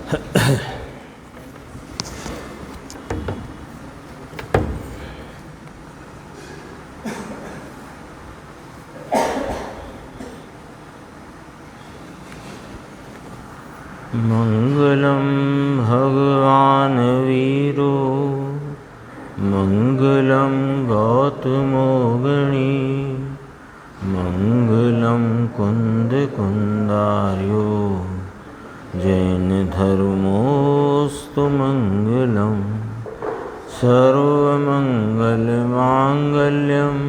मंगलम भगवान वीरो मंगलम गौतमो गणी मंगलम कुंद कुंदार्यो जैन धर्मोस्तु मंगलम सर्वमंगल मांगल्यम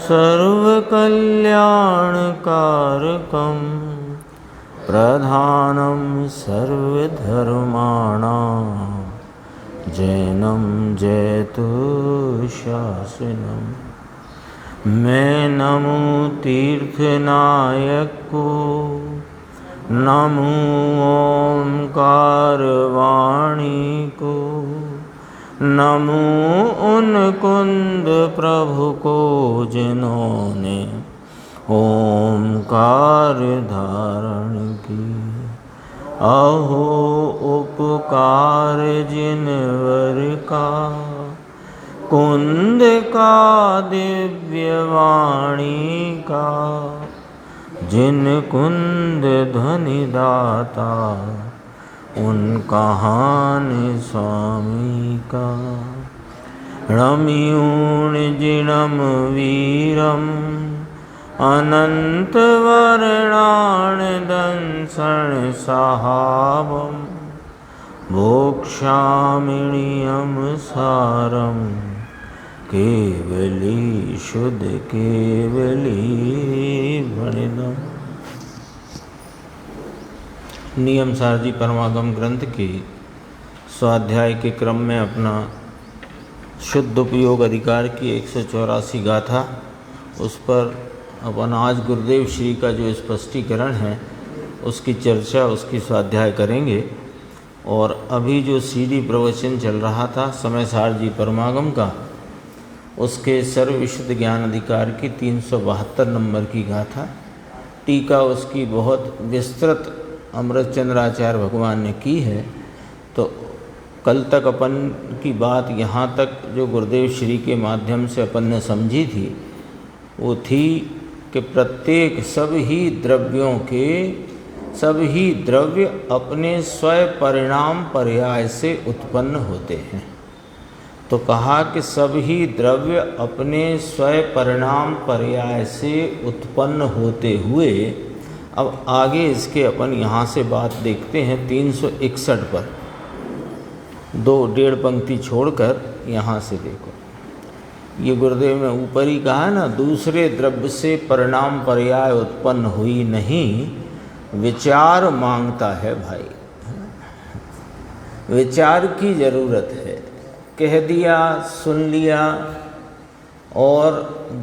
सर्वकल्याणकारकम प्रधानम सर्वधर्माणां जैनम जयतु शासनम। मैं नमो तीर्थनायक को, नमो ओंकार वाणी को, नमो उन कुंद प्रभु को जिन्होंने ओंकार धारण की। अहो उपकार जिनवर का, कुंद का दिव्य वाणी का, जिन कुंद ध्वनि दाता उन कहान स्वामी का। रम्यूण जिणम वीरम अनंत वर्णान दंसण सहावम भोक्षामिणियम सारम केवली शुद्ध केवली भणिदम। नियम सारजी परमागम ग्रंथ के स्वाध्याय के क्रम में अपना शुद्ध उपयोग अधिकार की 184 गाथा, उस पर अपन आज गुरुदेव श्री का जो स्पष्टीकरण है उसकी चर्चा, उसकी स्वाध्याय करेंगे। और अभी जो सीडी प्रवचन चल रहा था समय सार जी परमागम का, उसके सर्व विशुद्ध ज्ञान अधिकार की 372 नंबर की गाथा, टीका उसकी बहुत विस्तृत अमृतचंद्राचार्य भगवान ने की है। तो कल तक अपन की बात यहाँ तक जो गुरुदेव श्री के माध्यम से अपन ने समझी थी वो थी कि प्रत्येक सभी द्रव्यों के सभी द्रव्य अपने स्वयं परिणाम पर्याय से उत्पन्न होते हैं। तो कहा कि सभी द्रव्य अपने स्वयं परिणाम पर्याय से उत्पन्न होते हुए, अब आगे इसके अपन यहाँ से बात देखते हैं 361 पर, 2.5 पंक्ति छोड़कर यहाँ से देखो। ये गुरुदेव ने ऊपर ही कहा ना, दूसरे द्रव्य से परिणाम पर्याय उत्पन्न हुई नहीं, विचार मांगता है भाई, विचार की जरूरत है। कह दिया, सुन लिया और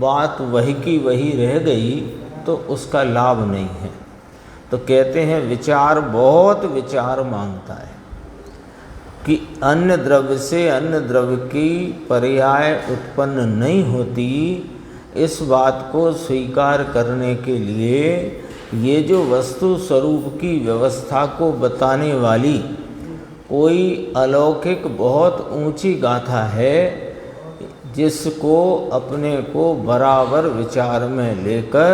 बात वही की वही रह गई तो उसका लाभ नहीं है। तो कहते हैं विचार, बहुत विचार मांगता है कि अन्य द्रव्य से अन्य द्रव्य की पर्याय उत्पन्न नहीं होती। इस बात को स्वीकार करने के लिए ये जो वस्तु स्वरूप की व्यवस्था को बताने वाली कोई अलौकिक बहुत ऊंची गाथा है, जिसको अपने को बराबर विचार में लेकर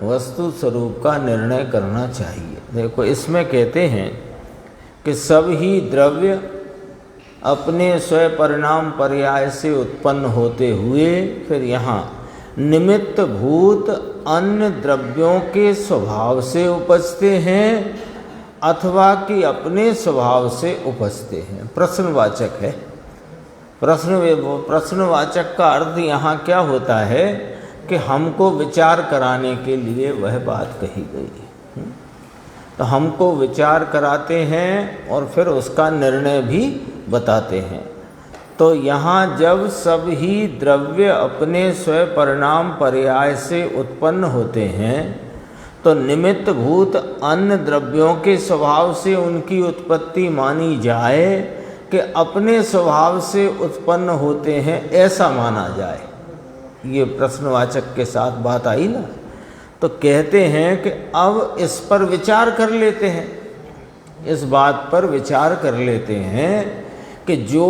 वस्तु स्वरूप का निर्णय करना चाहिए। देखो इसमें कहते हैं कि सभी द्रव्य अपने स्वयं परिणाम पर्याय से उत्पन्न होते हुए, फिर यहाँ निमित्त भूत अन्य द्रव्यों के स्वभाव से उपजते हैं अथवा कि अपने स्वभाव से उपजते हैं। प्रश्नवाचक है। प्रश्नवाचक का अर्थ यहाँ क्या होता है कि हमको विचार कराने के लिए वह बात कही गई है। तो हमको विचार कराते हैं और फिर उसका निर्णय भी बताते हैं। तो यहाँ जब सभी द्रव्य अपने स्वयं परिणाम पर्याय से उत्पन्न होते हैं तो निमित्त भूत अन्य द्रव्यों के स्वभाव से उनकी उत्पत्ति मानी जाए कि अपने स्वभाव से उत्पन्न होते हैं, ऐसा माना जाए। ये प्रश्नवाचक के साथ बात आई ना। तो कहते हैं कि अब इस पर विचार कर लेते हैं इस बात पर विचार कर लेते हैं कि जो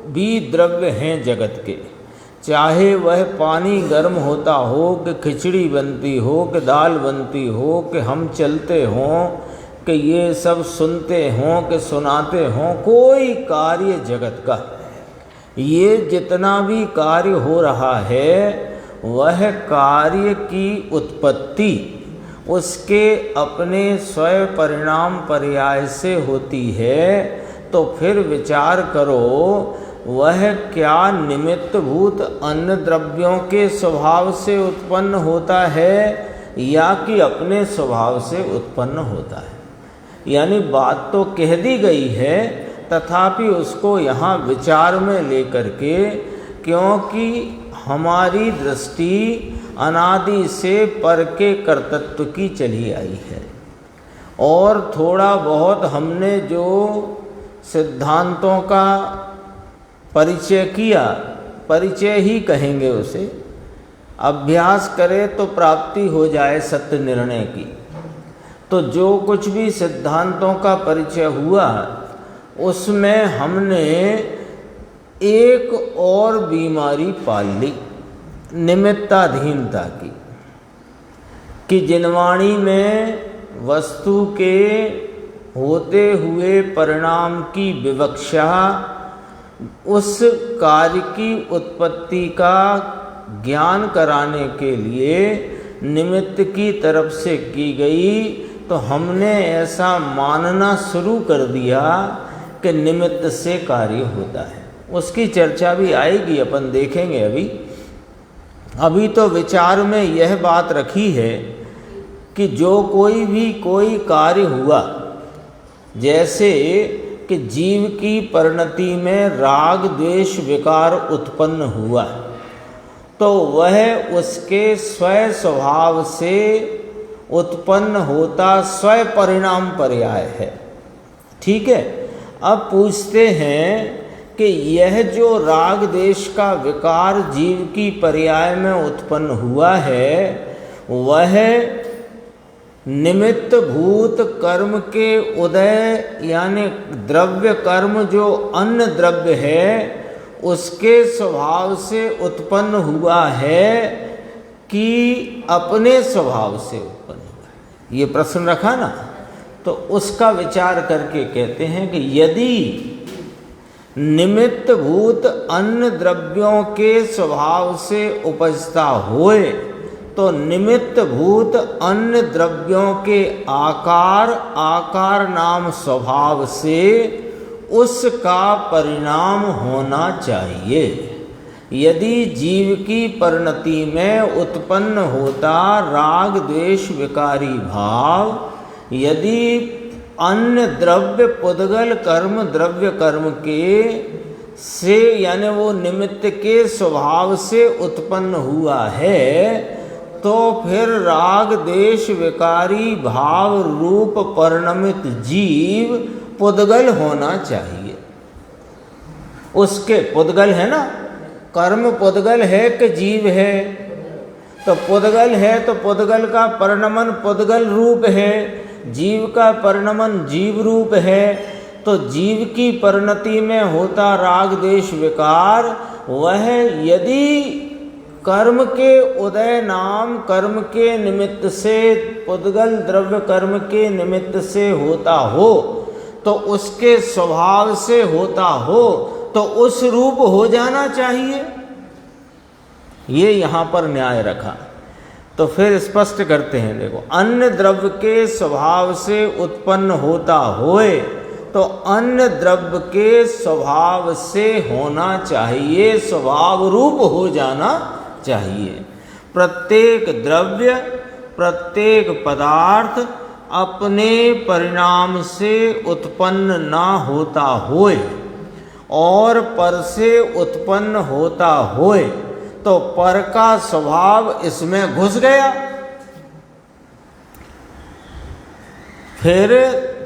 भी द्रव्य हैं जगत के, चाहे वह पानी गर्म होता हो, कि खिचड़ी बनती हो, कि दाल बनती हो, कि हम चलते हों, कि ये सब सुनते हों, कि सुनाते हों, कोई कार्य जगत का, ये जितना भी कार्य हो रहा है वह कार्य की उत्पत्ति उसके अपने स्वयं परिणाम पर्याय से होती है। तो फिर विचार करो, वह क्या निमित्तभूत अन्य द्रव्यों के स्वभाव से उत्पन्न होता है या कि अपने स्वभाव से उत्पन्न होता है। यानी बात तो कह दी गई है, तथापि उसको यहाँ विचार में लेकर के, क्योंकि हमारी दृष्टि अनादि से पर के कर्तृत्व की चली आई है, और थोड़ा बहुत हमने जो सिद्धांतों का परिचय किया, परिचय ही कहेंगे उसे, अभ्यास करें तो प्राप्ति हो जाए सत्य निर्णय की। तो जो कुछ भी सिद्धांतों का परिचय हुआ उसमें हमने एक और बीमारी पाल ली, निमित्ताधीनता की, कि जिनवाणी में वस्तु के होते हुए परिणाम की विवक्षा उस कार्य की उत्पत्ति का ज्ञान कराने के लिए निमित्त की तरफ से की गई। तो हमने ऐसा मानना शुरू कर दिया कि निमित्त से कार्य होता है। उसकी चर्चा भी आएगी, अपन देखेंगे। अभी तो विचार में यह बात रखी है कि जो कोई भी कोई कार्य हुआ, जैसे कि जीव की परिणति में राग द्वेष विकार उत्पन्न हुआ, तो वह उसके स्वयं स्वभाव से उत्पन्न होता स्वयं परिणाम पर्याय है। ठीक है। अब पूछते हैं कि यह जो राग देश का विकार जीव की पर्याय में उत्पन्न हुआ है, वह निमित्त भूत कर्म के उदय यानी द्रव्य कर्म जो अन्य द्रव्य है उसके स्वभाव से उत्पन्न हुआ है कि अपने स्वभाव से उत्पन्न हुआ है? ये प्रश्न रखा ना, तो उसका विचार करके कहते हैं कि यदि निमित्त भूत अन्य द्रव्यों के स्वभाव से उपजता होए, तो निमित्त भूत अन्य द्रव्यों के आकार नाम स्वभाव से उसका परिणाम होना चाहिए। यदि जीव की परिणति में उत्पन्न होता राग द्वेष विकारी भाव, यदि अन्य द्रव्य पुद्गल कर्म द्रव्य कर्म के से यानी वो निमित्त के स्वभाव से उत्पन्न हुआ है, तो फिर राग देश विकारी भाव रूप परिणमित जीव पुद्गल होना चाहिए। उसके पुद्गल है ना, कर्म पुद्गल है कि जीव है? तो पुद्गल है तो पुद्गल का परिणमन पुद्गल रूप है, जीव का परिणमन जीव रूप है। तो जीव की परिणति में होता राग देश विकार, वह यदि कर्म के उदय नाम कर्म के निमित्त से पुद्गल द्रव्य कर्म के निमित्त से होता हो, तो उसके स्वभाव से होता हो, तो उस रूप हो जाना चाहिए। ये यहाँ पर न्याय रखा। तो फिर स्पष्ट करते हैं, देखो, अन्य द्रव्य के स्वभाव से उत्पन्न होता होए, तो अन्य द्रव्य के स्वभाव से होना चाहिए, स्वभाव रूप हो जाना चाहिए। प्रत्येक द्रव्य प्रत्येक पदार्थ अपने परिणाम से उत्पन्न ना होता होए और पर से उत्पन्न होता होए, तो पर का स्वभाव इसमें घुस गया। फिर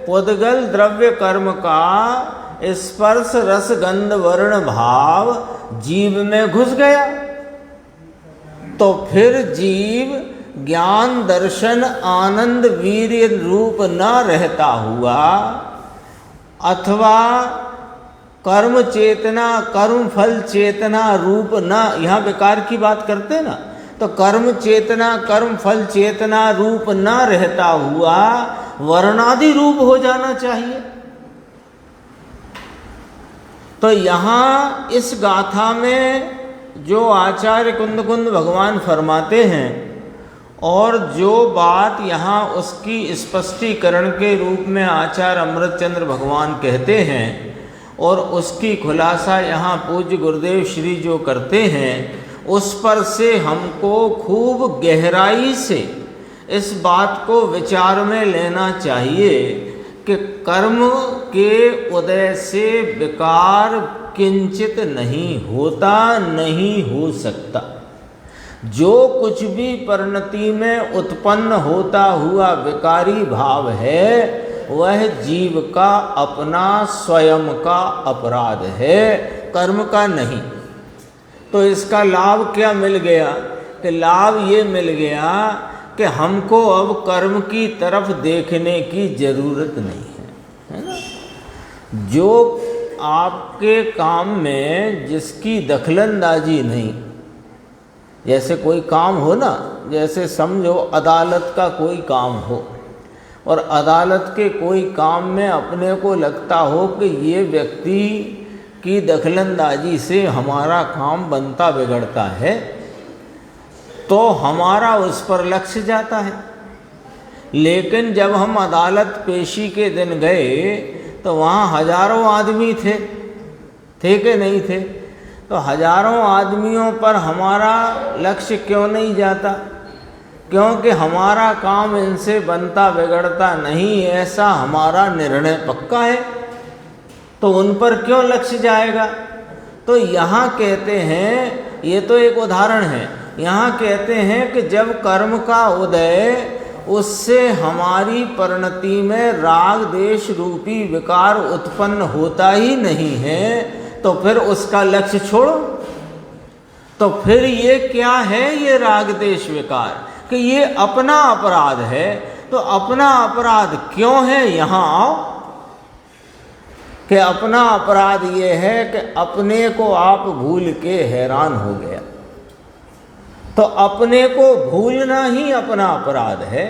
पुद्गल द्रव्य कर्म का स्पर्श रस गंध वर्ण भाव जीव में घुस गया, तो फिर जीव ज्ञान दर्शन आनंद वीर्य रूप न रहता हुआ, अथवा कर्म चेतना कर्म फल चेतना रूप न, यहाँ विकार की बात करते ना, तो कर्म चेतना कर्म फल चेतना रूप न रहता हुआ वर्णादि रूप हो जाना चाहिए। तो यहाँ इस गाथा में जो आचार्य कुंद कुंद भगवान फरमाते हैं और जो बात यहाँ उसकी स्पष्टीकरण के रूप में आचार्य अमृतचंद्र भगवान कहते हैं और उसकी खुलासा यहाँ पूज्य गुरुदेव श्री जो करते हैं, उस पर से हमको खूब गहराई से इस बात को विचार में लेना चाहिए कि कर्म के उदय से विकार किंचित नहीं होता, नहीं हो सकता। जो कुछ भी परिणति में उत्पन्न होता हुआ विकारी भाव है वह जीव का अपना स्वयं का अपराध है, कर्म का नहीं। तो इसका लाभ क्या मिल गया कि लाभ ये मिल गया कि हमको अब कर्म की तरफ देखने की जरूरत नहीं है ना। जो आपके काम में जिसकी दखलंदाजी नहीं, जैसे कोई काम हो ना, जैसे समझो अदालत का कोई काम हो और अदालत के कोई काम में अपने को लगता हो कि ये व्यक्ति की दखलंदाजी से हमारा काम बनता बिगड़ता है, तो हमारा उस पर लक्ष्य जाता है। लेकिन जब हम अदालत पेशी के दिन गए तो वहाँ हजारों आदमी थे कि नहीं थे? तो हजारों आदमियों पर हमारा लक्ष्य क्यों नहीं जाता? क्योंकि हमारा काम इनसे बनता बिगड़ता नहीं, ऐसा हमारा निर्णय पक्का है। तो उन पर क्यों लक्ष्य जाएगा? तो यहाँ कहते हैं, ये तो एक उदाहरण है, यहाँ कहते हैं कि जब कर्म का उदय उससे हमारी परिणति में राग देश रूपी विकार उत्पन्न होता ही नहीं है, तो फिर उसका लक्ष्य छोड़ो। तो फिर ये क्या है? ये राग देश विकार कि ये अपना अपराध है। तो अपना अपराध क्यों है? यहाँ आओ कि अपना अपराध ये है कि अपने को आप भूल के हैरान हो गया। तो अपने को भूलना ही अपना अपराध है।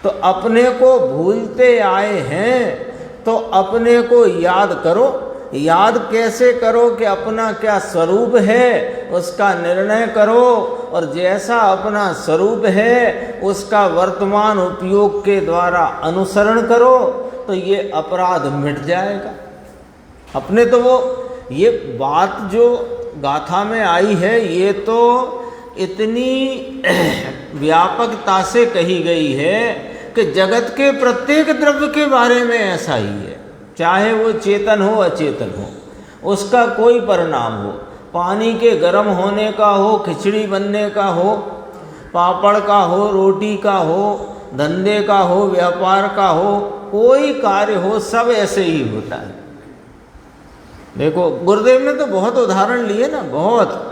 तो अपने को भूलते आए हैं तो अपने को याद करो। याद कैसे करो कि अपना क्या स्वरूप है उसका निर्णय करो, और जैसा अपना स्वरूप है उसका वर्तमान उपयोग के द्वारा अनुसरण करो, तो ये अपराध मिट जाएगा अपने। तो वो ये बात जो गाथा में आई है ये तो इतनी व्यापकता से कही गई है कि जगत के प्रत्येक द्रव्य के बारे में ऐसा ही है, चाहे वो चेतन हो अचेतन हो, उसका कोई परिणाम हो, पानी के गर्म होने का हो, खिचड़ी बनने का हो, पापड़ का हो, रोटी का हो, धंधे का हो, व्यापार का हो, कोई कार्य हो, सब ऐसे ही होता है। देखो गुरुदेव ने तो बहुत उदाहरण लिए ना, बहुत।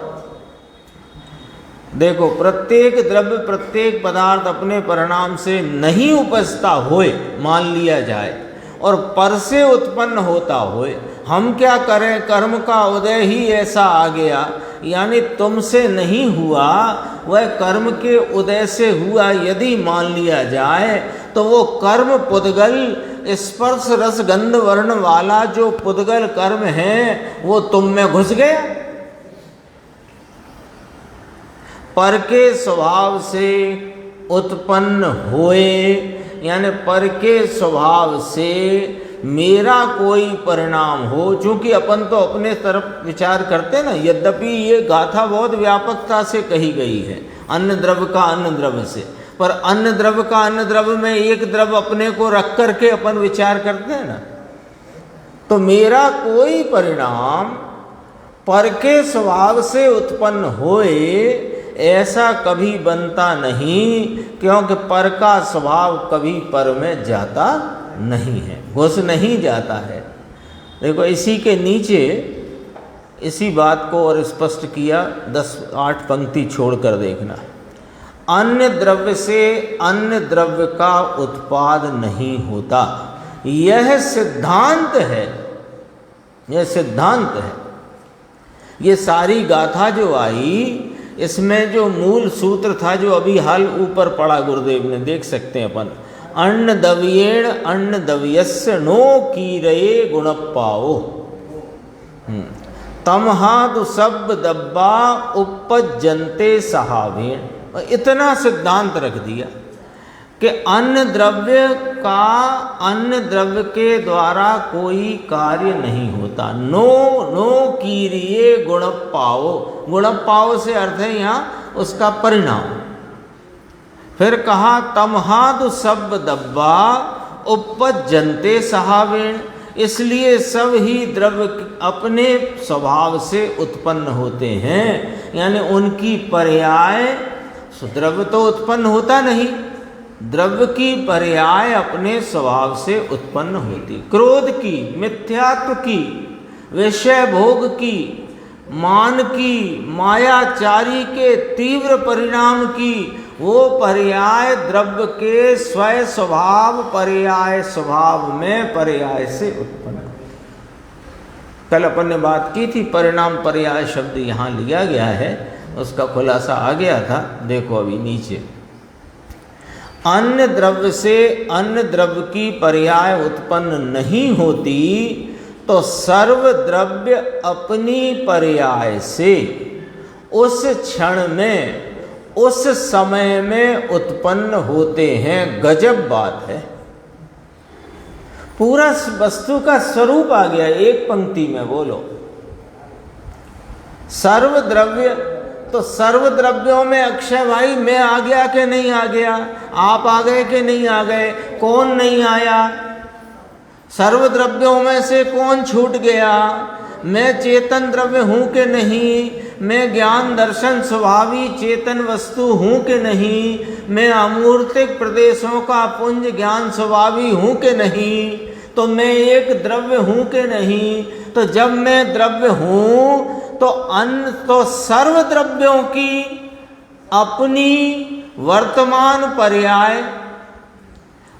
देखो प्रत्येक द्रव्य प्रत्येक पदार्थ अपने परिणाम से नहीं उपजता होए मान लिया जाए और पर से उत्पन्न होता होए, हम क्या करें? कर्म का उदय ही ऐसा आ गया, यानी तुमसे नहीं हुआ, वह कर्म के उदय से हुआ यदि मान लिया जाए, तो वो कर्म पुद्गल स्पर्श रस गंध वर्ण वाला जो पुद्गल कर्म है वो तुम में घुस गया। पर के स्वभाव से उत्पन्न होए, यानी पर के स्वभाव से मेरा कोई परिणाम हो, चूँकि अपन तो अपने तरफ विचार करते ना, यद्यपि ये गाथा बहुत व्यापकता से कही गई है अन्य द्रव्य का अन्य द्रव्य से, पर अन्य द्रव्य का अन्य द्रव्य में एक द्रव्य अपने को रख करके अपन विचार करते हैं ना। तो मेरा कोई परिणाम पर के स्वभाव से उत्पन्न होए ऐसा कभी बनता नहीं, क्योंकि पर का स्वभाव कभी पर में जाता नहीं है, घुस नहीं जाता है। देखो इसी के नीचे इसी बात को और स्पष्ट किया, 10-8 पंक्ति छोड़कर देखना। अन्य द्रव्य से अन्य द्रव्य का उत्पाद नहीं होता। यह सिद्धांत है, यह सिद्धांत है। ये सारी गाथा जो आई, इसमें जो मूल सूत्र था, जो अभी हाल ऊपर पड़ा गुरुदेव ने, देख सकते हैं अपन, अन्न दव्येण अन्न दव्यस्य नो कीरये गुण पाओ, तमहादु सब दब्बा उपजनते सहावेण। इतना सिद्धांत रख दिया कि अन्य द्रव्य का अन्य द्रव्य के द्वारा कोई कार्य नहीं होता। नो नो कीरिये गुण पाओ, गुण पाओ से अर्थ है यहाँ उसका परिणाम। फिर कहा तमहादु सब दब्बा उपजनते सहावेण, इसलिए सब ही द्रव्य अपने स्वभाव से उत्पन्न होते हैं, यानी उनकी पर्याय, द्रव्य तो उत्पन्न होता नहीं, द्रव्य की पर्याय अपने स्वभाव से उत्पन्न होती। क्रोध की, मिथ्यात्व की, विषय भोग की, मान की, मायाचारी के तीव्र परिणाम की, वो पर्याय द्रव्य के स्वयं स्वभाव पर्याय स्वभाव में पर्याय से उत्पन्न। कल अपन ने बात की थी, परिणाम पर्याय शब्द यहाँ लिया गया है, उसका खुलासा आ गया था। देखो अभी नीचे, अन्य द्रव्य से अन्य द्रव्य की पर्याय उत्पन्न नहीं होती, तो सर्व द्रव्य अपनी पर्याय से उस क्षण में उस समय में उत्पन्न होते हैं। गजब बात है, पूरा वस्तु का स्वरूप आ गया एक पंक्ति में। बोलो सर्व द्रव्य, तो सर्व द्रव्यों में अक्षय भाई मैं आ गया कि नहीं आ गया, आप आ गए कि नहीं आ गए, कौन नहीं आया? सर्व द्रव्यों में से कौन छूट गया? मैं चेतन द्रव्य हूँ कि नहीं, मैं ज्ञान दर्शन स्वभावी चेतन वस्तु हूँ कि नहीं, मैं अमूर्तिक प्रदेशों का पुंज ज्ञान स्वभावी हूँ कि नहीं, तो मैं एक द्रव्य हूँ कि नहीं। तो जब मैं द्रव्य हूँ तो सर्व द्रव्यों की अपनी वर्तमान पर्याय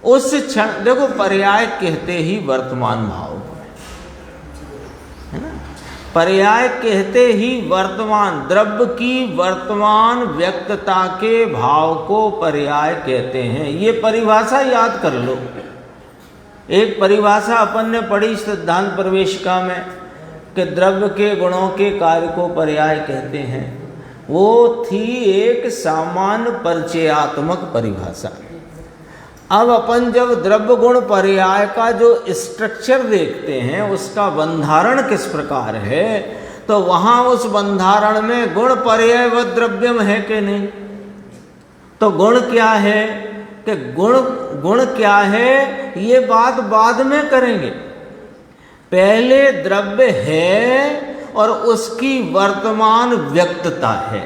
उस क्षण, देखो पर्याय कहते ही वर्तमान भाव है ना, पर्याय कहते ही वर्तमान द्रव्य की वर्तमान व्यक्तता के भाव को पर्याय कहते हैं। ये परिभाषा याद कर लो। एक परिभाषा अपन ने पढ़ी सिद्धांत प्रवेशिका में कि द्रव्य के गुणों के कार्य को पर्याय कहते हैं, वो थी एक सामान्य परिचयात्मक परिभाषा। अब अपन जब द्रव्य गुण पर्याय का जो स्ट्रक्चर देखते हैं, उसका बंधारण किस प्रकार है, तो वहाँ उस बंधारण में गुण पर्याय व द्रव्यम है कि नहीं। तो गुण क्या है कि गुण क्या है, ये बात बाद में करेंगे। पहले द्रव्य है और उसकी वर्तमान व्यक्तता है,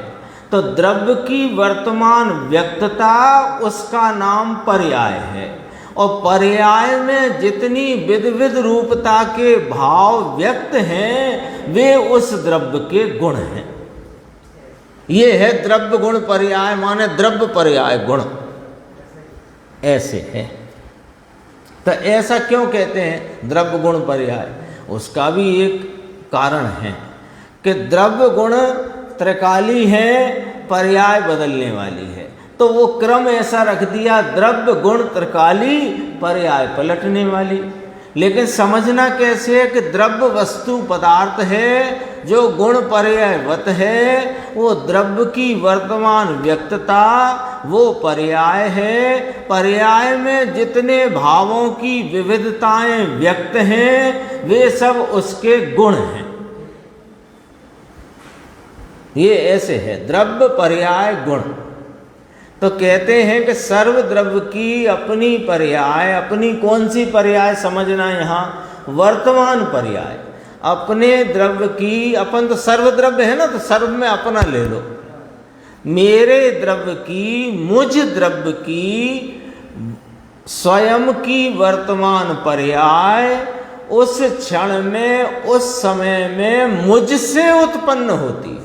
तो द्रव्य की वर्तमान व्यक्तता उसका नाम पर्याय है। और पर्याय में जितनी विध विध रूपता के भाव व्यक्त हैं, वे उस द्रव्य के गुण हैं। ये है द्रव्य गुण पर्याय, माने द्रव्य पर्याय गुण ऐसे है। तो ऐसा क्यों कहते हैं द्रव्य गुण पर्याय? उसका भी एक कारण है कि द्रव्य गुण त्रिकाली है, पर्याय बदलने वाली है, तो वो क्रम ऐसा रख दिया, द्रव्य गुण त्रिकाली पर्याय पलटने वाली। लेकिन समझना कैसे है कि द्रव्य वस्तु पदार्थ है जो गुण पर्यायवत है, वो द्रव्य की वर्तमान व्यक्तता वो पर्याय है। पर्याय में जितने भावों की विविधताएं व्यक्त हैं, वे सब उसके गुण हैं। ये ऐसे है द्रव्य पर्याय गुण। तो कहते हैं कि सर्व द्रव्य की अपनी पर्याय, अपनी कौन सी पर्याय समझना यहाँ, वर्तमान पर्याय। अपने द्रव्य की, अपन तो सर्व द्रव्य है ना, तो सर्व में अपना ले लो। मेरे द्रव्य की, मुझ द्रव्य की स्वयं की वर्तमान पर्याय उस क्षण में, उस समय में मुझसे उत्पन्न होती है।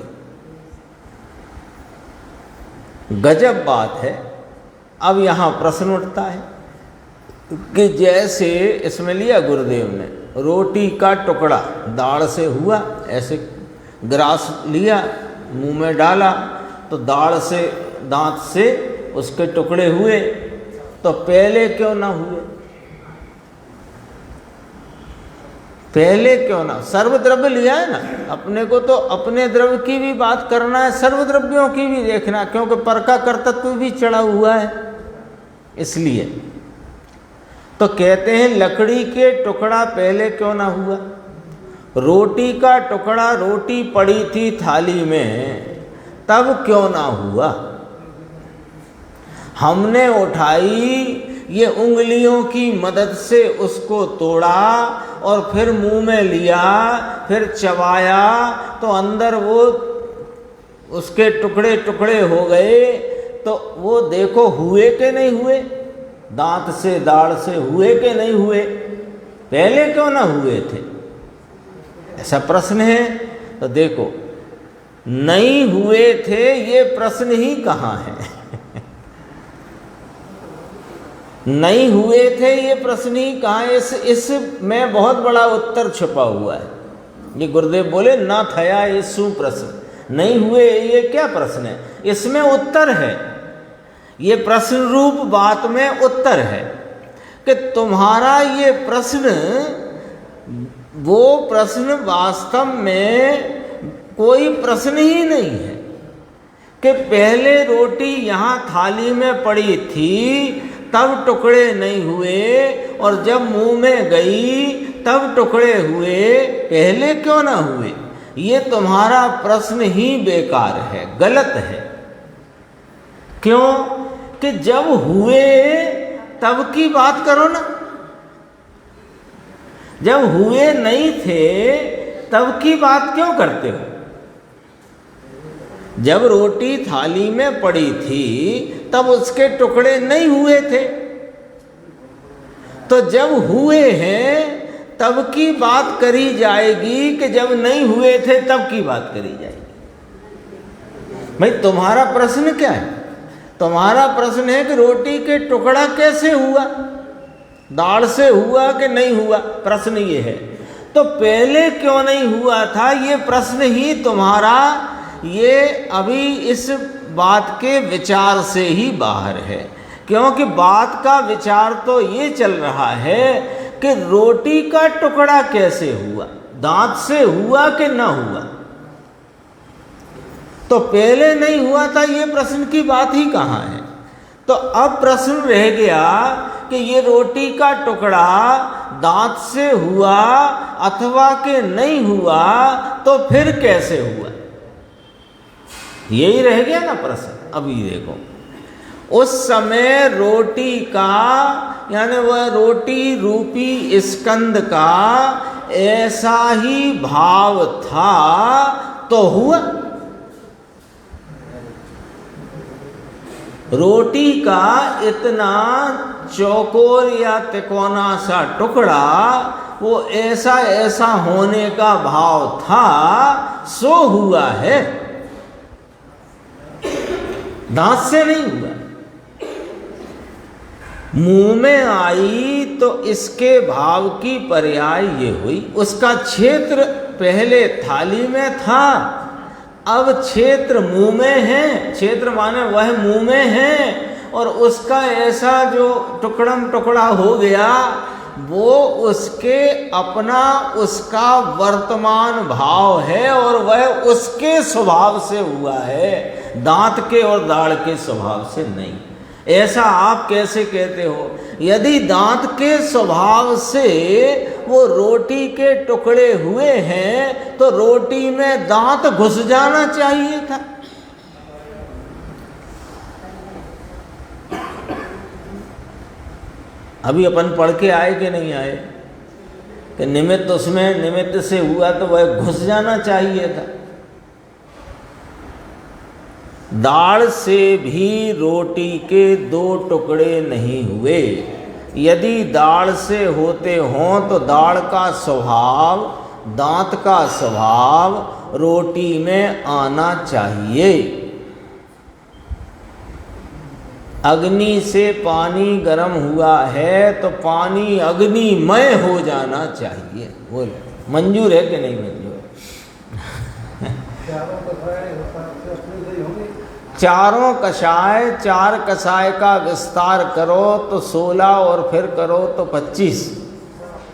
गजब बात है। अब यहाँ प्रश्न उठता है कि जैसे इसमें लिया गुरुदेव ने रोटी का टुकड़ा दाढ़ से हुआ, ऐसे ग्रास लिया मुंह में डाला तो दाढ़ से दांत से उसके टुकड़े हुए, तो पहले क्यों ना हुए? पहले क्यों ना? सर्वद्रव्य लिया है ना, अपने को तो अपने द्रव्य की भी बात करना है, सर्वद्रव्यों की भी देखना, क्योंकि पर का कर्तृत्व भी चढ़ा हुआ है। इसलिए तो कहते हैं लकड़ी के टुकड़ा पहले क्यों ना हुआ? रोटी का टुकड़ा, रोटी पड़ी थी थाली में, तब क्यों ना हुआ? हमने उठाई, ये उंगलियों की मदद से उसको तोड़ा और फिर मुंह में लिया, फिर चबाया, तो अंदर वो उसके टुकड़े टुकड़े हो गए। तो वो देखो हुए कि नहीं हुए? दांत से दाढ़ से हुए कि नहीं हुए? पहले क्यों ना हुए थे? ऐसा प्रश्न है। तो देखो नहीं हुए थे, ये प्रश्न ही कहाँ है? नहीं हुए थे ये प्रश्न ही कहाँ? इस में बहुत बड़ा उत्तर छुपा हुआ है। ये गुरुदेव बोले ना थया ये सुप्रश्न, नहीं हुए ये क्या प्रश्न है? इसमें उत्तर है। ये प्रश्न रूप बात में उत्तर है कि तुम्हारा ये प्रश्न, वो प्रश्न वास्तव में कोई प्रश्न ही नहीं है कि पहले रोटी यहाँ थाली में पड़ी थी तब टुकड़े नहीं हुए, और जब मुंह में गई तब टुकड़े हुए, पहले क्यों ना हुए? ये तुम्हारा प्रश्न ही बेकार है, गलत है। क्यों? कि जब हुए तब की बात करो ना। जब हुए नहीं थे तब की बात क्यों करते हो? जब रोटी थाली में पड़ी थी तब उसके टुकड़े नहीं हुए थे, तो जब हुए हैं तब की बात करी जाएगी कि जब नहीं हुए थे तब की बात करी जाएगी। भाई तुम्हारा प्रश्न क्या है? तुम्हारा प्रश्न है कि रोटी के टुकड़ा कैसे हुआ, दाढ़ से हुआ कि नहीं हुआ? प्रश्न ये है। तो पहले क्यों नहीं हुआ था, ये प्रश्न ही तुम्हारा ये अभी इस बात के विचार से ही बाहर है। क्योंकि बात का विचार तो ये चल रहा है कि रोटी का टुकड़ा कैसे हुआ, दांत से हुआ कि ना हुआ? तो पहले नहीं हुआ था, ये प्रश्न की बात ही कहाँ है? तो अब प्रश्न रह गया कि ये रोटी का टुकड़ा दांत से हुआ अथवा कि नहीं हुआ, तो फिर कैसे हुआ? यही रह गया ना प्रश्न। अभी देखो, उस समय रोटी का यानी वह रोटी रूपी स्कंद का ऐसा ही भाव था तो हुआ। रोटी का इतना चौकोर या तिकोना सा टुकड़ा वो ऐसा ऐसा होने का भाव था, सो हुआ है, दांत से नहीं हुआ। मुंह में आई तो इसके भाव की पर्याय ये हुई। उसका क्षेत्र पहले थाली में था, अब क्षेत्र मुंह में है। क्षेत्र माने वह मुंह में है, और उसका ऐसा जो टुकड़म टुकड़ा हो गया, वो उसके अपना उसका वर्तमान भाव है, और वह उसके स्वभाव से हुआ है, दांत के और दाढ़ के स्वभाव से नहीं। ऐसा आप कैसे कहते हो? यदि दांत के स्वभाव से वो रोटी के टुकड़े हुए हैं तो रोटी में दांत घुस जाना चाहिए था। अभी अपन पढ़ के आए कि नहीं आए कि निमित्त उसमें निमित्त से हुआ तो वह घुस जाना चाहिए था। दाढ़ से भी रोटी के दो टुकड़े नहीं हुए। यदि दाढ़ से होते हों तो दाढ़ का स्वभाव, दांत का स्वभाव रोटी में आना चाहिए। अग्नि से पानी गर्म हुआ है तो पानी अग्निमय हो जाना चाहिए। बोलो मंजूर है कि नहीं मंजूर? चारों कषाय, 4 कषाय का विस्तार करो तो 16 और फिर करो तो 25।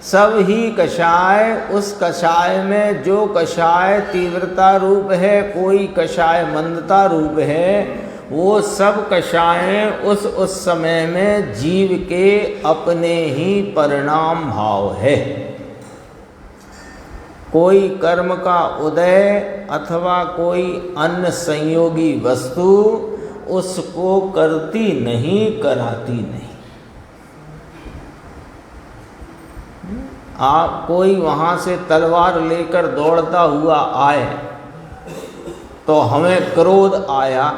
सब ही कषाय, उस कषाय में जो कषाय तीव्रता रूप है, कोई कषाय मंदता रूप है, वो सब कषाय उस समय में जीव के अपने ही परिणाम भाव है। कोई कर्म का उदय अथवा कोई अन्य संयोगी वस्तु उसको करती नहीं, कराती नहीं। आप कोई वहाँ से तलवार लेकर दौड़ता हुआ आए तो हमें क्रोध आया,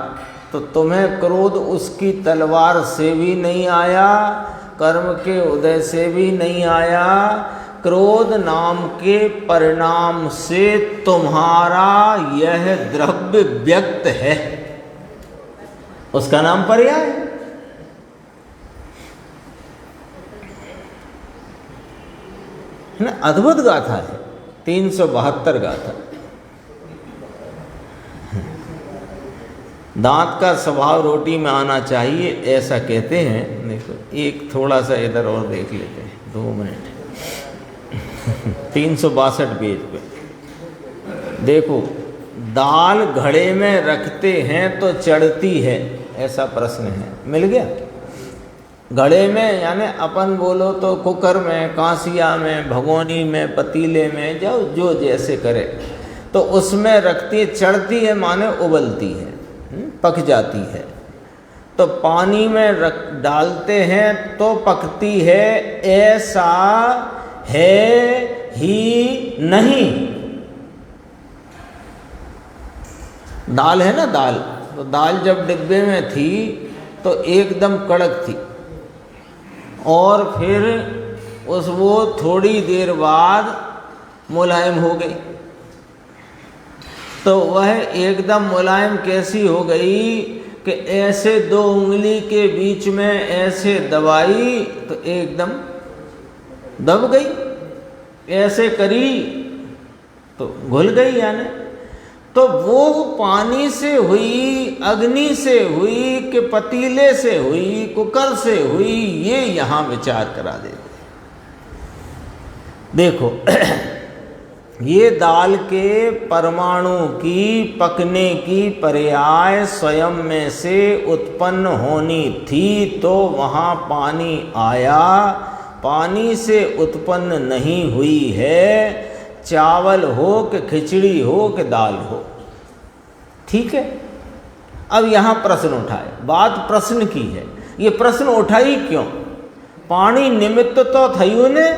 तो तुम्हें क्रोध उसकी तलवार से भी नहीं आया, कर्म के उदय से भी नहीं आया। क्रोध नाम के परिणाम से तुम्हारा यह द्रव्य व्यक्त है, उसका नाम पर्याय है। ना, अद्भुत गाथा है, 372 गाथा। दांत का स्वभाव रोटी में आना चाहिए ऐसा कहते हैं। देखो एक थोड़ा सा इधर और देख लेते हैं, 2 मिनट। 362 पेज पे देखो, दाल घड़े में रखते हैं तो चढ़ती है, ऐसा प्रश्न है। मिल गया? घड़े में यानी अपन बोलो तो कुकर में, कांसिया में, भगोनी में, पतीले में, जो जैसे करे, तो उसमें रखती, चढ़ती है माने उबलती है, पक जाती है। तो पानी में डालते हैं तो पकती है, ऐसा है ही नहीं। दाल है ना, दाल, तो दाल जब डिब्बे में थी तो एकदम कड़क थी, और फिर वो थोड़ी देर बाद मुलायम हो गई। तो वह एकदम मुलायम कैसी हो गई कि ऐसे 2 उंगली के बीच में ऐसे दबाई तो एकदम दब गई, ऐसे करी तो घुल गई। यानी तो वो पानी से हुई, अग्नि से हुई, कि पतीले से हुई, कुकर से हुई, ये यहाँ विचार करा देते। देखो ये दाल के परमाणु की पकने की पर्याय स्वयं में से उत्पन्न होनी थी, तो वहाँ पानी आया, पानी से उत्पन्न नहीं हुई है। चावल हो कि खिचड़ी हो कि दाल हो, ठीक है। अब यहाँ प्रश्न उठाए, बात प्रश्न की है। ये प्रश्न उठाई क्यों? पानी निमित्त तो थयु ने।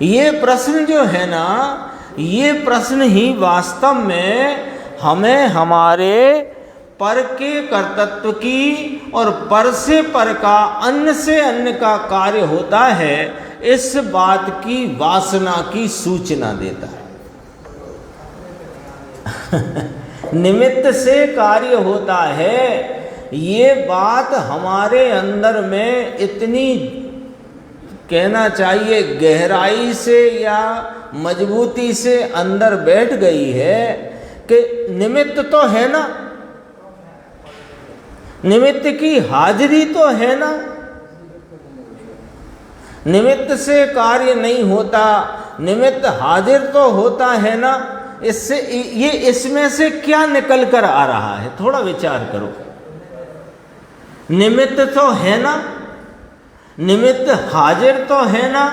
ये प्रश्न जो है ना, ये प्रश्न ही वास्तव में हमें हमारे पर के कर्तत्व की और पर से पर का, अन्न से अन्न का कार्य होता है, इस बात की वासना की सूचना देता है। निमित्त से कार्य होता है, ये बात हमारे अंदर में इतनी कहना चाहिए गहराई से या मजबूती से अंदर बैठ गई है कि निमित्त तो है ना, निमित्त की हाजिरी तो है ना। निमित्त से कार्य नहीं होता, निमित्त हाजिर तो होता है ना। इससे ये इसमें से क्या निकल कर आ रहा है, थोड़ा विचार करो। निमित्त तो है ना, निमित्त हाजिर तो है ना।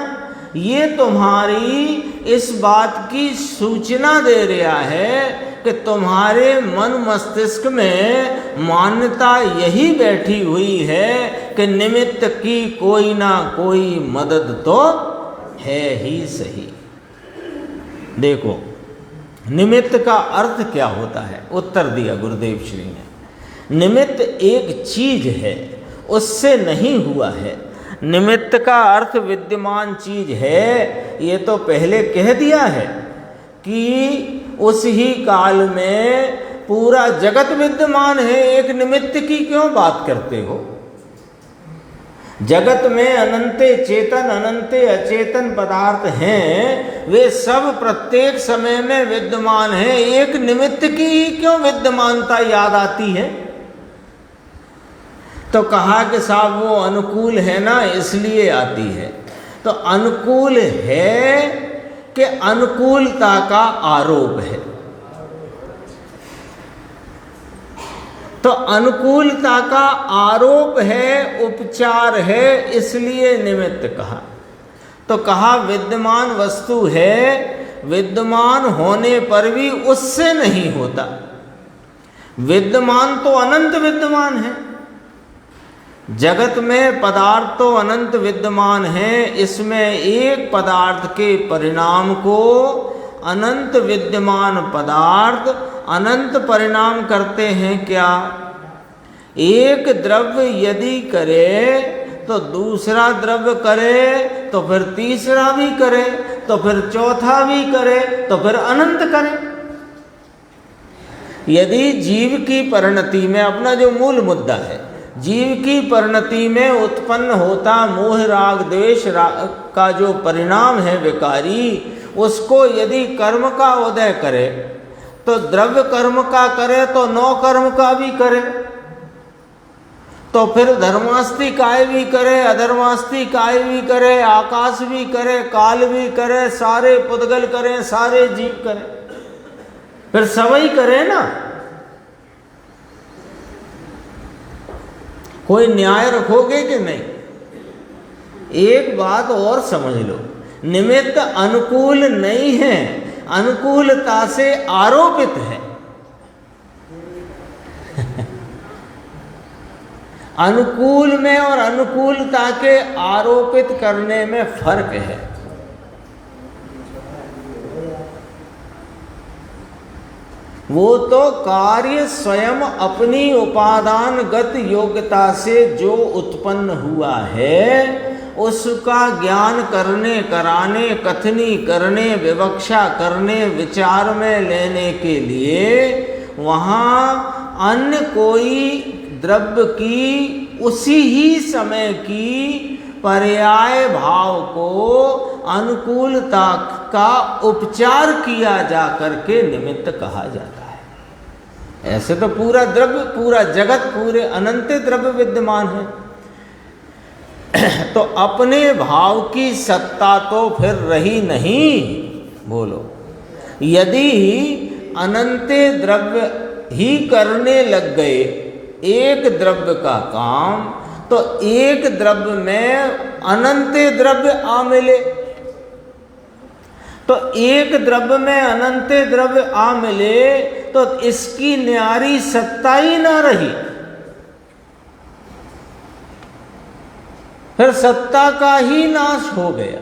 ये तुम्हारी इस बात की सूचना दे रहा है कि तुम्हारे मन मस्तिष्क में मान्यता यही बैठी हुई है कि निमित्त की कोई ना कोई मदद तो है ही सही। देखो निमित्त का अर्थ क्या होता है, उत्तर दिया गुरुदेव श्री ने। निमित्त एक चीज है, उससे नहीं हुआ है। निमित्त का अर्थ विद्यमान चीज है, ये तो पहले कह दिया है कि उस ही काल में पूरा जगत विद्यमान है, एक निमित्त की क्यों बात करते हो? जगत में अनंते चेतन अनंते अचेतन पदार्थ हैं, वे सब प्रत्येक समय में विद्यमान हैं, एक निमित्त की ही क्यों विद्यमानता याद आती है? तो कहा कि साहब वो अनुकूल है ना, इसलिए आती है। तो अनुकूल है कि अनुकूलता का आरोप है? तो अनुकूलता का आरोप है, उपचार है, इसलिए निमित्त कहा। तो कहा विद्यमान वस्तु है, विद्यमान होने पर भी उससे नहीं होता। विद्यमान तो अनंत विद्यमान है, जगत में पदार्थ तो अनंत विद्यमान है, इसमें एक पदार्थ के परिणाम को अनंत विद्यमान पदार्थ अनंत परिणाम करते हैं क्या? एक द्रव्य यदि करे तो दूसरा द्रव्य करे, तो फिर तीसरा भी करे, तो फिर चौथा भी करे, तो फिर अनंत करे। यदि जीव की परिणति में, अपना जो मूल मुद्दा है, जीव की परिणति में उत्पन्न होता मोह राग द्वेष का जो परिणाम है विकारी, उसको यदि कर्म का उदय करे तो द्रव्य कर्म का करे तो नौ कर्म का भी करे, तो फिर धर्मास्ति काय भी करे, अधर्मास्ति काय भी करे, आकाश भी करे, काल भी करे, सारे पुद्गल करें, सारे जीव करें, फिर सबई करे ना। कोई न्याय रखोगे कि नहीं? एक बात और समझ लो, निमित्त अनुकूल नहीं है, अनुकूलता से आरोपित है। अनुकूल में और अनुकूलता के आरोपित करने में फर्क है। वो तो कार्य स्वयं अपनी उपादानगत योग्यता से जो उत्पन्न हुआ है, उसका ज्ञान करने, कराने, कथनी करने, विवक्षा करने, विचार में लेने के लिए वहाँ अन्य कोई द्रव्य की उसी ही समय की पर्याय भाव को अनुकूलता का उपचार किया जा करके निमित्त कहा जाता है। ऐसे तो पूरा द्रव्य, पूरा जगत, पूरे अनंत द्रव्य विद्यमान है। तो अपने भाव की सत्ता तो फिर रही नहीं। बोलो, यदि अनंत द्रव्य ही करने लग गए एक द्रव्य का काम, तो एक द्रव्य में अनंत द्रव्य आ मिले, तो एक द्रव्य में अनंत द्रव्य आ मिले तो इसकी न्यारी सत्ता ही ना रही, फिर सत्ता का ही नाश हो गया।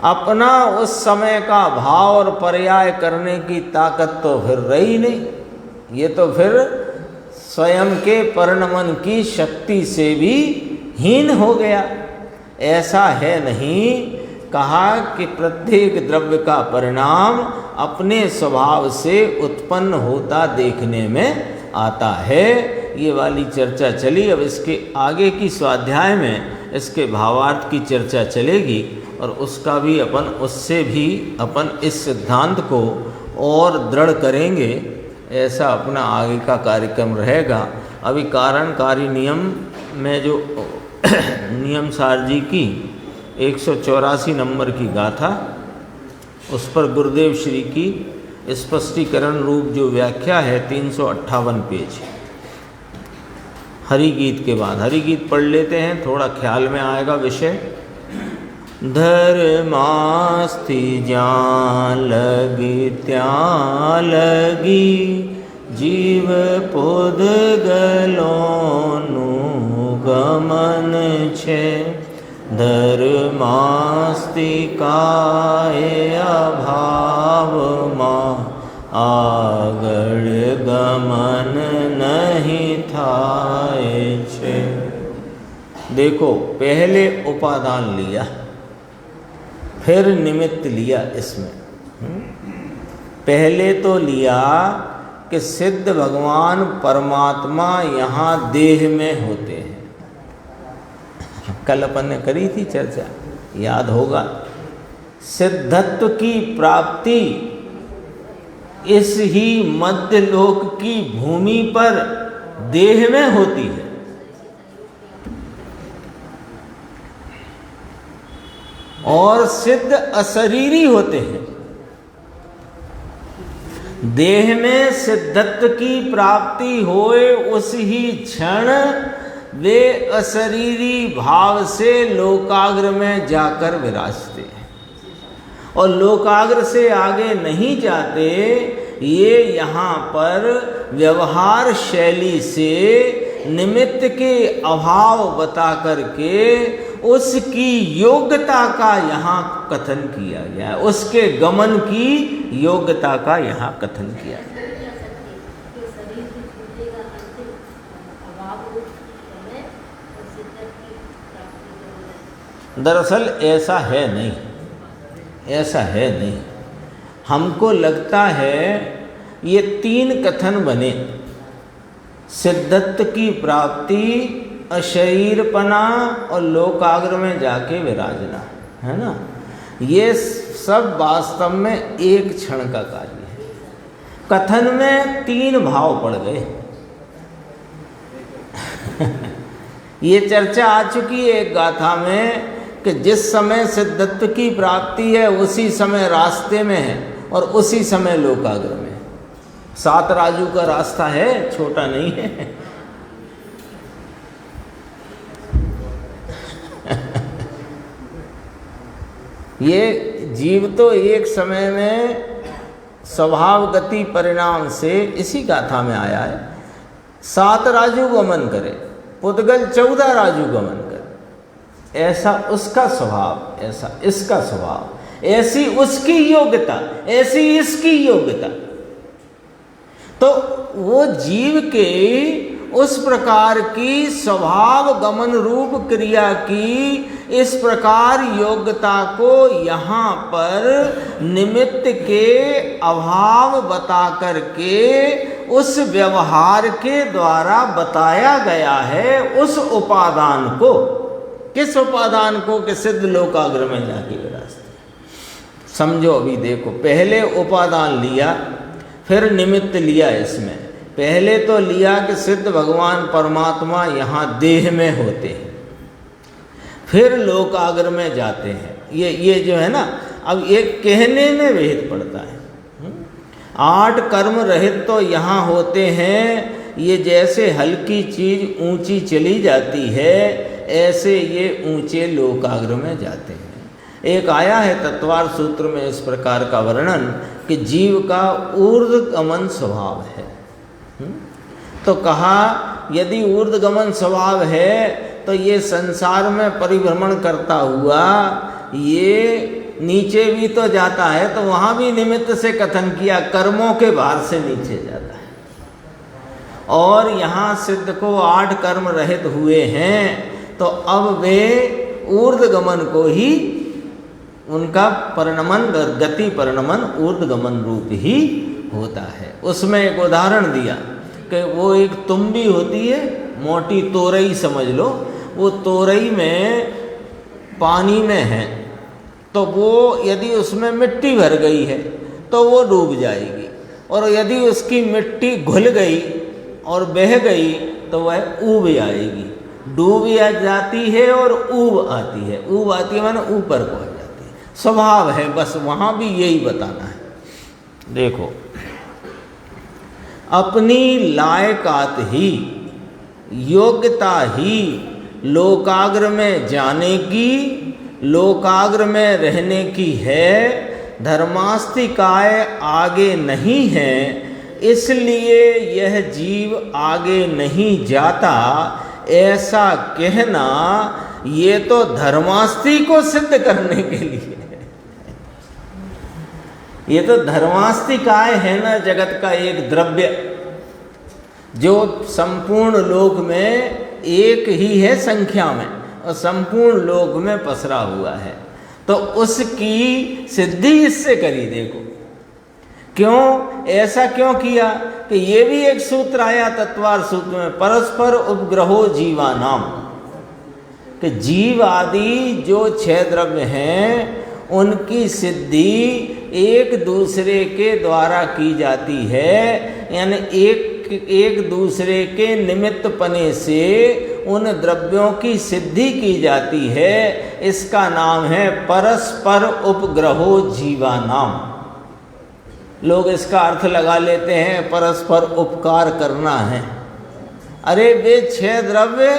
अपना उस समय का भाव और पर्याय करने की ताकत तो फिर रही नहीं। ये तो फिर स्वयं के परिणमन की शक्ति से भी हीन हो गया। ऐसा है नहीं। कहा कि प्रत्येक द्रव्य का परिणाम अपने स्वभाव से उत्पन्न होता देखने में आता है। ये वाली चर्चा चली। अब इसके आगे की स्वाध्याय में इसके भावार्थ की चर्चा चलेगी और उसका भी उससे भी अपन इस सिद्धांत को और दृढ़ करेंगे। ऐसा अपना आगे का कार्यक्रम रहेगा। अभी कारणकारी नियम में जो नियम सार जी की 184 नंबर की गाथा, उस पर गुरुदेव श्री की स्पष्टीकरण रूप जो व्याख्या है 358 पेज। हरि गीत के बाद हरि गीत पढ़ लेते हैं, थोड़ा ख्याल में आएगा विषय। धर्मास्ति जान लगी त्या लगी, जीव पुद गलोनु गमन छे। धर्मास्ति काय अभाव मां, आगळ गमन नहीं थाय छे। देखो, पहले उपादान लिया, फिर निमित्त लिया। इसमें पहले तो लिया कि सिद्ध भगवान परमात्मा यहाँ देह में होते हैं। कल अपन ने करी थी चर्चा, याद होगा। सिद्धत्व की प्राप्ति इस ही मध्य लोक की भूमि पर देह में होती है। और सिद्ध अशरीरी होते हैं। देह में सिद्धत्व की प्राप्ति होए उस ही क्षण वे अशरीरी भाव से लोकाग्र में जाकर विराजते हैं और लोकाग्र से आगे नहीं जाते। ये यहाँ पर व्यवहार शैली से निमित्त के अभाव बता करके उसकी योग्यता का यहाँ कथन किया गया है, उसके गमन की योग्यता का यहाँ कथन किया गया। दरअसल ऐसा है नहीं, ऐसा है नहीं। हमको लगता है ये तीन कथन बने, सिद्धत्व की प्राप्ति, अशरीरपना और लोकाग्र में जाके विराजना, है ना। ये सब वास्तव में एक क्षण का कार्य है। कथन में तीन भाव पड़ गए। ये चर्चा आ चुकी है एक गाथा में कि जिस समय सिद्धत्व की प्राप्ति है उसी समय रास्ते में है और उसी समय लोकाग्र में। 7 राजू का रास्ता है, छोटा नहीं है। ये जीव तो एक समय में स्वभाव गति परिणाम से इसी गाथा में आया है। 7 राजू गमन करे, पुद्गल 14 राजू गमन करे। ऐसा उसका स्वभाव, ऐसा इसका स्वभाव, ऐसी उसकी योग्यता, ऐसी इसकी योग्यता। तो वो जीव के उस प्रकार की स्वभाव गमन रूप क्रिया की इस प्रकार योग्यता को यहाँ पर निमित्त के अभाव बता करके उस व्यवहार के द्वारा बताया गया है। उस उपादान को, किस उपादान को, कि सिद्ध लोकाग्र में जाके विराजते। समझो, अभी देखो, पहले उपादान लिया, फिर निमित्त लिया। इसमें पहले तो लिया कि सिद्ध भगवान परमात्मा यहाँ देह में होते हैं, फिर लोकाग्र में जाते हैं। ये जो है ना, अब ये कहने में भेद पड़ता है। 8 कर्म रहित तो यहाँ होते हैं। ये जैसे हल्की चीज ऊंची चली जाती है, ऐसे ये ऊंचे लोकाग्र में जाते हैं। एक आया है तत्वार सूत्र में इस प्रकार का वर्णन कि जीव का ऊर्ध्वगमन स्वभाव है। तो कहा यदि ऊर्ध्वगमन स्वभाव है तो ये संसार में परिभ्रमण करता हुआ ये नीचे भी तो जाता है, तो वहाँ भी निमित्त से कथन किया, कर्मों के भार से नीचे जाता है। और यहाँ सिद्ध को 8 कर्म रहित हुए हैं, तो अब वे ऊर्ध्वगमन को ही, उनका परिणमन, गति परिणमन ऊर्ध्वगमन रूप ही होता है। उसमें एक उदाहरण दिया कि वो एक तुम्बी होती है, मोटी तोरई समझ लो। वो तोरई में पानी में है, तो वो यदि उसमें मिट्टी भर गई है तो वो डूब जाएगी, और यदि उसकी मिट्टी घुल गई और बह गई तो वह ऊब आएगी। डूब जाती है और ऊब आती है। ऊब आती है माने ऊपर पहुंच जाती है। स्वभाव है, बस वहाँ भी यही बताना है। देखो, अपनी लायकात ही, योग्यता ही लोकाग्र में जाने की, लोकाग्र में रहने की है। धर्मास्तिकाय आगे नहीं है, इसलिए यह जीव आगे नहीं जाता, ऐसा कहना ये तो धर्मास्ति को सिद्ध करने के लिए है। ये तो धर्मास्तिकाय है ना, जगत का एक द्रव्य जो संपूर्ण लोक में एक ही है संख्या में और संपूर्ण लोक में पसरा हुआ है। तो उसकी सिद्धि इससे करी। देखो क्यों ऐसा क्यों किया कि ये भी एक सूत्र आया तत्वार सूत्र में, परस्पर उपग्रहो जीवानाम, कि जीव आदि जो 6 द्रव्य हैं उनकी सिद्धि एक दूसरे के द्वारा की जाती है, यानी एक दूसरे के निमित्त पने से उन द्रव्यों की सिद्धि की जाती है। इसका नाम है परस्पर उपग्रहो जीवानाम। लोग इसका अर्थ लगा लेते हैं परस्पर उपकार करना है। अरे वे 6 द्रव्य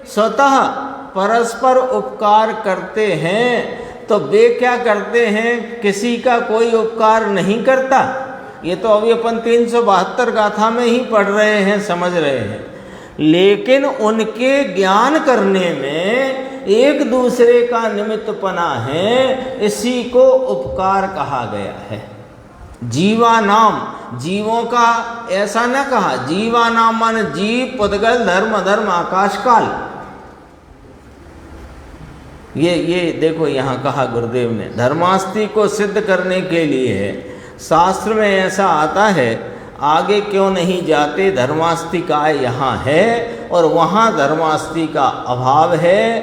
स्वतः परस्पर उपकार करते हैं, तो वे क्या करते हैं, किसी का कोई उपकार नहीं करता। ये तो अभी अपन 372 गाथा में ही पढ़ रहे हैं, समझ रहे हैं। लेकिन उनके ज्ञान करने में एक दूसरे का निमित्तपना है, इसी को उपकार कहा गया है। जीवा नाम, जीवों का ऐसा न कहा, जीवा नाम मान जीव, पुद्गल, धर्म, अधर्म, आकाश, काल। ये देखो यहाँ कहा गुरुदेव ने, धर्मास्ति को सिद्ध करने के लिए शास्त्र में ऐसा आता है, आगे क्यों नहीं जाते, धर्मास्ति का यहाँ है और वहाँ धर्मास्ति का अभाव है,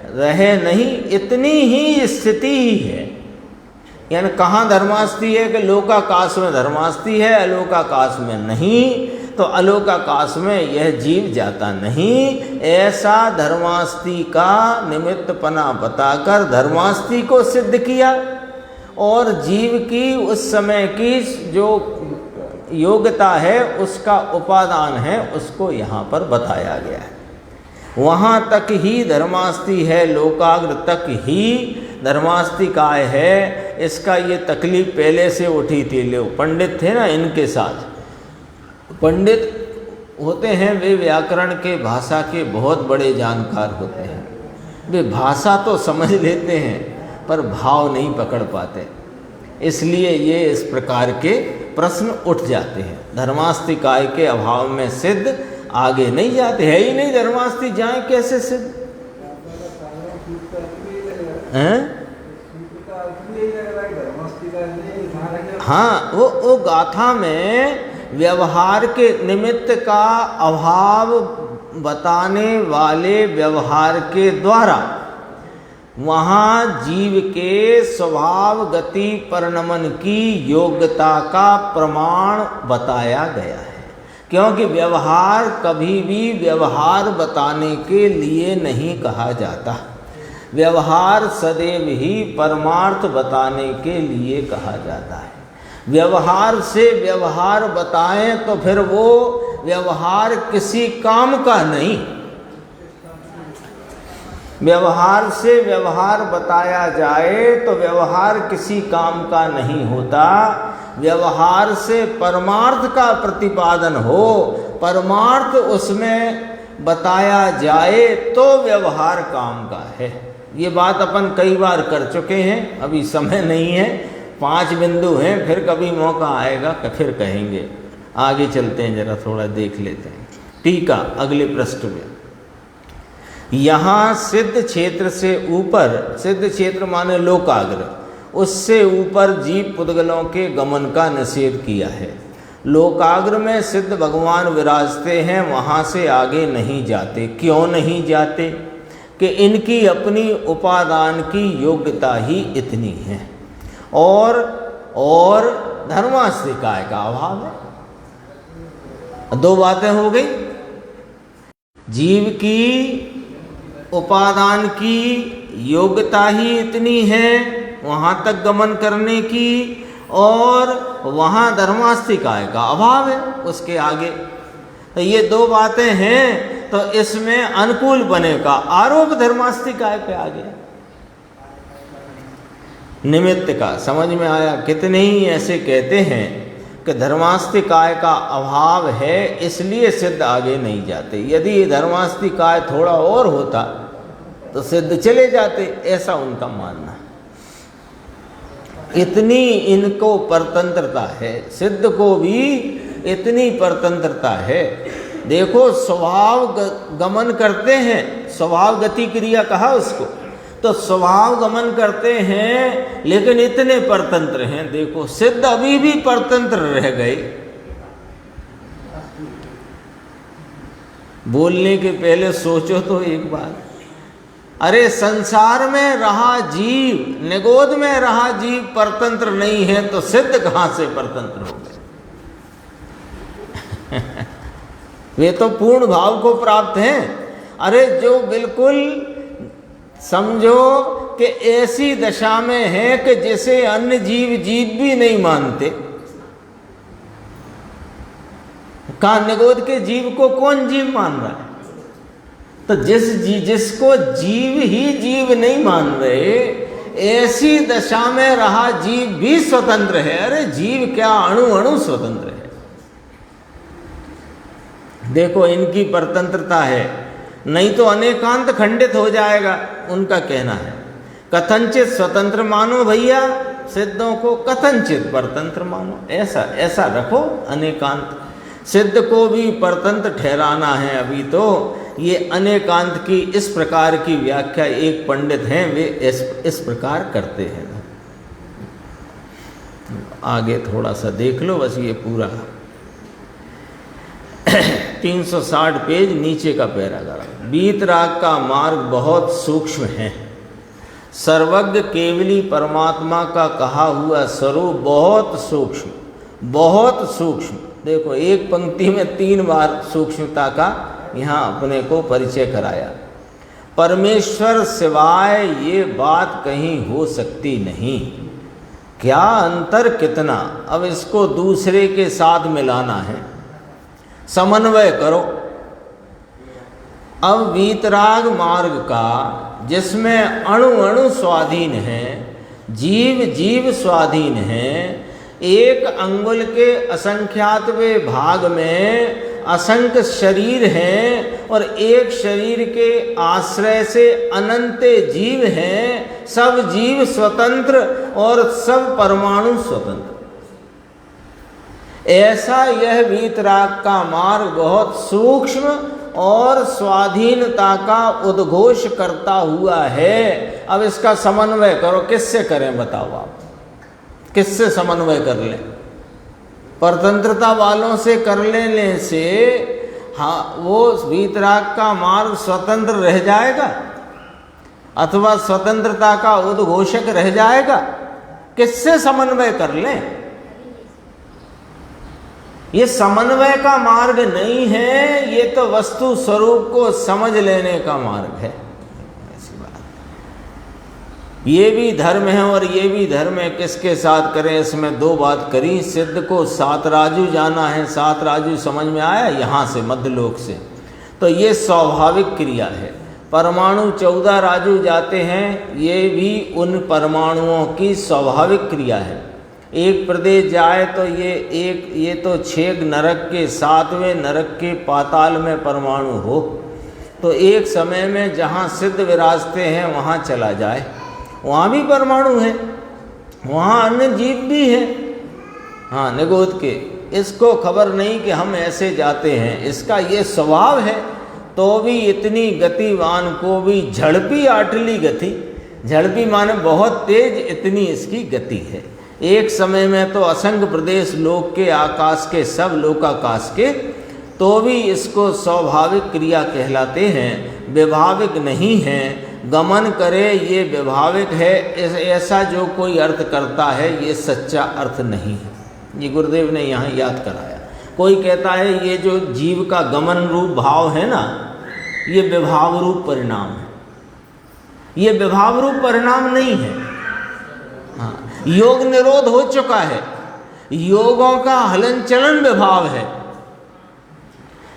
रहे नहीं, इतनी ही स्थिति ही है। यानी कहाँ धर्मास्ति है कि लोकाकाश में धर्मास्ति है, अलोकाकाश में नहीं, तो अलोकाकाश में यह जीव जाता नहीं। ऐसा धर्मास्ति का निमित्तपना बताकर धर्मास्ति को सिद्ध किया, और जीव की उस समय की जो योग्यता है, उसका उपादान है, उसको यहाँ पर बताया गया है। वहाँ तक ही धर्मास्ति है, लोकाग्र तक ही धर्मास्ति काय है। इसका ये तकलीफ पहले से उठी थी। लोग पंडित थे ना, इनके साथ पंडित होते हैं, वे व्याकरण के, भाषा के बहुत बड़े जानकार होते हैं। वे भाषा तो समझ लेते हैं पर भाव नहीं पकड़ पाते, इसलिए ये इस प्रकार के प्रश्न उठ जाते हैं। धर्मास्ति काय के अभाव में सिद्ध आगे नहीं जाते, है ही नहीं धर्मास्ति, जाए कैसे सिद्ध हैं? हाँ, वो गाथा में व्यवहार के निमित्त का अभाव बताने वाले व्यवहार के द्वारा वहाँ जीव के स्वभाव गति परिणमन की योग्यता का प्रमाण बताया गया है। क्योंकि व्यवहार कभी भी व्यवहार बताने के लिए नहीं कहा जाता, व्यवहार सदैव ही परमार्थ बताने के लिए कहा जाता है। व्यवहार से व्यवहार बताएं तो फिर वो व्यवहार किसी काम का नहीं। व्यवहार से व्यवहार बताया जाए तो व्यवहार किसी काम का नहीं होता। व्यवहार से परमार्थ का प्रतिपादन हो, परमार्थ उसमें बताया जाए तो व्यवहार काम का है। ये बात अपन कई बार कर चुके हैं, अभी समय नहीं है, 5 बिंदु हैं, फिर कभी मौका आएगा तो फिर कहेंगे। आगे चलते हैं, जरा थोड़ा देख लेते हैं। टीका अगले पृष्ठ में, यहाँ सिद्ध क्षेत्र से ऊपर, सिद्ध क्षेत्र माने लोकाग्र, उससे ऊपर जीव पुद्गलों के गमन का निषेध किया है। लोकाग्र में सिद्ध भगवान विराजते हैं, वहाँ से आगे नहीं जाते। क्यों नहीं जाते? कि इनकी अपनी उपादान की योग्यता ही इतनी है, और धर्मास्ति काय का अभाव है। 2 बातें हो गई, जीव की उपादान की योग्यता ही इतनी है वहाँ तक गमन करने की, और वहाँ धर्मास्ति काय का अभाव है उसके आगे। तो ये 2 बातें हैं, तो इसमें अनुकूल बने का आरोप धर्मास्ति काय पे आ गया। निमित्त का समझ में आया। कितने ही ऐसे कहते हैं कि धर्मास्ति काय का अभाव है, इसलिए सिद्ध आगे नहीं जाते। यदि धर्मास्ति काय थोड़ा और होता तो सिद्ध चले जाते, ऐसा उनका मानना है। इतनी इनको परतंत्रता है, सिद्ध को भी इतनी परतंत्रता है। देखो, स्वभाव गमन करते हैं, स्वभाव गति क्रिया कहा उसको, तो स्वभाव गमन करते हैं, लेकिन इतने परतंत्र हैं। देखो सिद्ध अभी भी परतंत्र रह गए। बोलने के पहले सोचो तो एक बार, अरे संसार में रहा जीव, निगोद में रहा जीव परतंत्र नहीं है, तो सिद्ध कहाँ से परतंत्र हो गए? वे तो पूर्ण भाव को प्राप्त हैं। अरे जो बिल्कुल समझो कि ऐसी दशा में है कि जिसे अन्य जीव भी नहीं मानते। कहाँ निगोद के जीव को कौन जीव मान रहा है? तो जिसको जीव ही जीव नहीं मान रहे, ऐसी दशा में रहा जीव भी स्वतंत्र है। अरे जीव क्या, अणु अणु स्वतंत्र है। देखो इनकी परतंत्रता है, नहीं तो अनेकांत खंडित हो जाएगा, उनका कहना है। कथनचित स्वतंत्र मानो भैया सिद्धों को, कथनचित परतंत्र मानो। ऐसा रखो अनेकांत। सिद्ध को भी परतंत्र ठहराना है। अभी तो ये अनेकांत की इस प्रकार की व्याख्या एक पंडित हैं, वे इस प्रकार करते हैं। आगे थोड़ा सा देख लो, बस ये पूरा 360 पेज नीचे का पैराग्राफ। वीतराग का मार्ग बहुत सूक्ष्म है। सर्वज्ञ केवली परमात्मा का कहा हुआ स्वरूप बहुत सूक्ष्म, बहुत सूक्ष्म। देखो एक पंक्ति में 3 बार सूक्ष्मता का यहाँ अपने को परिचय कराया। परमेश्वर सिवाय ये बात कहीं हो सकती नहीं। क्या अंतर कितना, अब इसको दूसरे के साथ मिलाना है, समन्वय करो। अब वीतराग मार्ग का, जिसमें अणु अणु स्वाधीन है, जीव जीव स्वाधीन है, एक अंगुल के असंख्यातवे भाग में असंख्य शरीर हैं और एक शरीर के आश्रय से अनंत जीव हैं। सब जीव स्वतंत्र और सब परमाणु स्वतंत्र। ऐसा यह वीतराग का मार्ग बहुत सूक्ष्म और स्वाधीनता का उद्घोष करता हुआ है। अब इसका समन्वय करो, किससे करें बताओ आप, किससे समन्वय कर लें? परतंत्रता वालों से कर लेने से हाँ वो वीतराग का मार्ग स्वतंत्र रह जाएगा अथवा स्वतंत्रता का उद्घोषक रह जाएगा। किससे समन्वय कर लें? ये समन्वय का मार्ग नहीं है, ये तो वस्तु स्वरूप को समझ लेने का मार्ग है। ऐसी बात, ये भी धर्म है और ये भी धर्म है, किसके साथ करें? इसमें 2 बात करी। सिद्ध को 7 राजू जाना है, 7 राजू समझ में आया यहाँ से मध्यलोक से, तो ये स्वाभाविक क्रिया है। परमाणु 14 राजू जाते हैं, ये भी उन परमाणुओं की स्वाभाविक क्रिया है। एक प्रदेश जाए तो ये तो 6 नरक के 7वें नरक के पाताल में परमाणु हो, तो एक समय में जहाँ सिद्ध विराजते हैं वहाँ चला जाए, वहाँ भी परमाणु है, वहाँ अन्य जीव भी है। हाँ निगोद के, इसको खबर नहीं कि हम ऐसे जाते हैं, इसका ये स्वभाव है। तो भी इतनी गतिवान को भी झड़पी आटली गति, झड़पी माने बहुत तेज, इतनी इसकी गति है। एक समय में तो असंख्य प्रदेश लोक के, आकाश के, सब लोकाकाश के, तो भी इसको स्वाभाविक क्रिया कहलाते हैं, व्यभाविक नहीं है। गमन करे ये व्यभाविक है, ऐसा जो कोई अर्थ करता है ये सच्चा अर्थ नहीं है। ये गुरुदेव ने यहाँ याद कराया। कोई कहता है ये जो जीव का गमन रूप भाव है ना, ये विभाव रूप परिणाम है। ये विभाव रूप परिणाम नहीं है। हाँ, योग निरोध हो चुका है, योगों का हलन चलन विभाव है।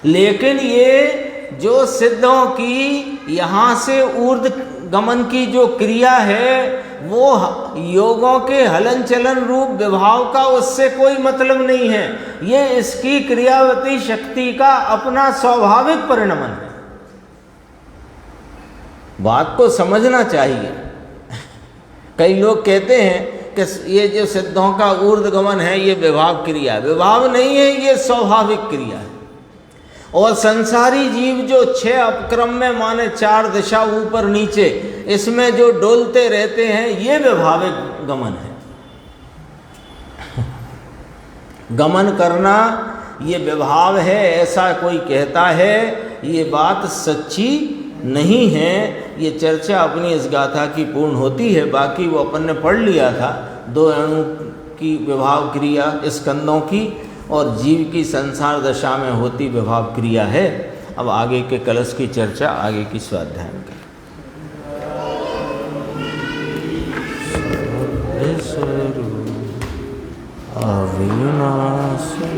लेकिन ये जो सिद्धों की यहाँ से ऊर्ध्व गमन की जो क्रिया है, वो योगों के हलन चलन रूप विभाव का उससे कोई मतलब नहीं है। ये इसकी क्रियावती शक्ति का अपना स्वाभाविक परिणमन है। बात को समझना चाहिए। कई लोग कहते हैं कि ये जो सिद्धों का ऊर्ध्व गमन है ये विभाव क्रिया है। विभाव नहीं है, ये स्वाभाविक क्रिया है। और संसारी जीव जो 6 अपक्रम में माने 4 दिशा ऊपर नीचे, इसमें जो डोलते रहते हैं, ये व्यवहारिक गमन है। गमन करना ये विभाव है, ऐसा कोई कहता है, ये बात सच्ची नहीं है। ये चर्चा अपनी इस गाथा की पूर्ण होती है। बाकी वो अपन ने पढ़ लिया था, 2 अणु की विभाव क्रिया स्कंदों की और जीव की संसार दशा में होती विभाव क्रिया है। अब आगे के कलश की चर्चा आगे की स्वाध्याय में करें। अविनाशी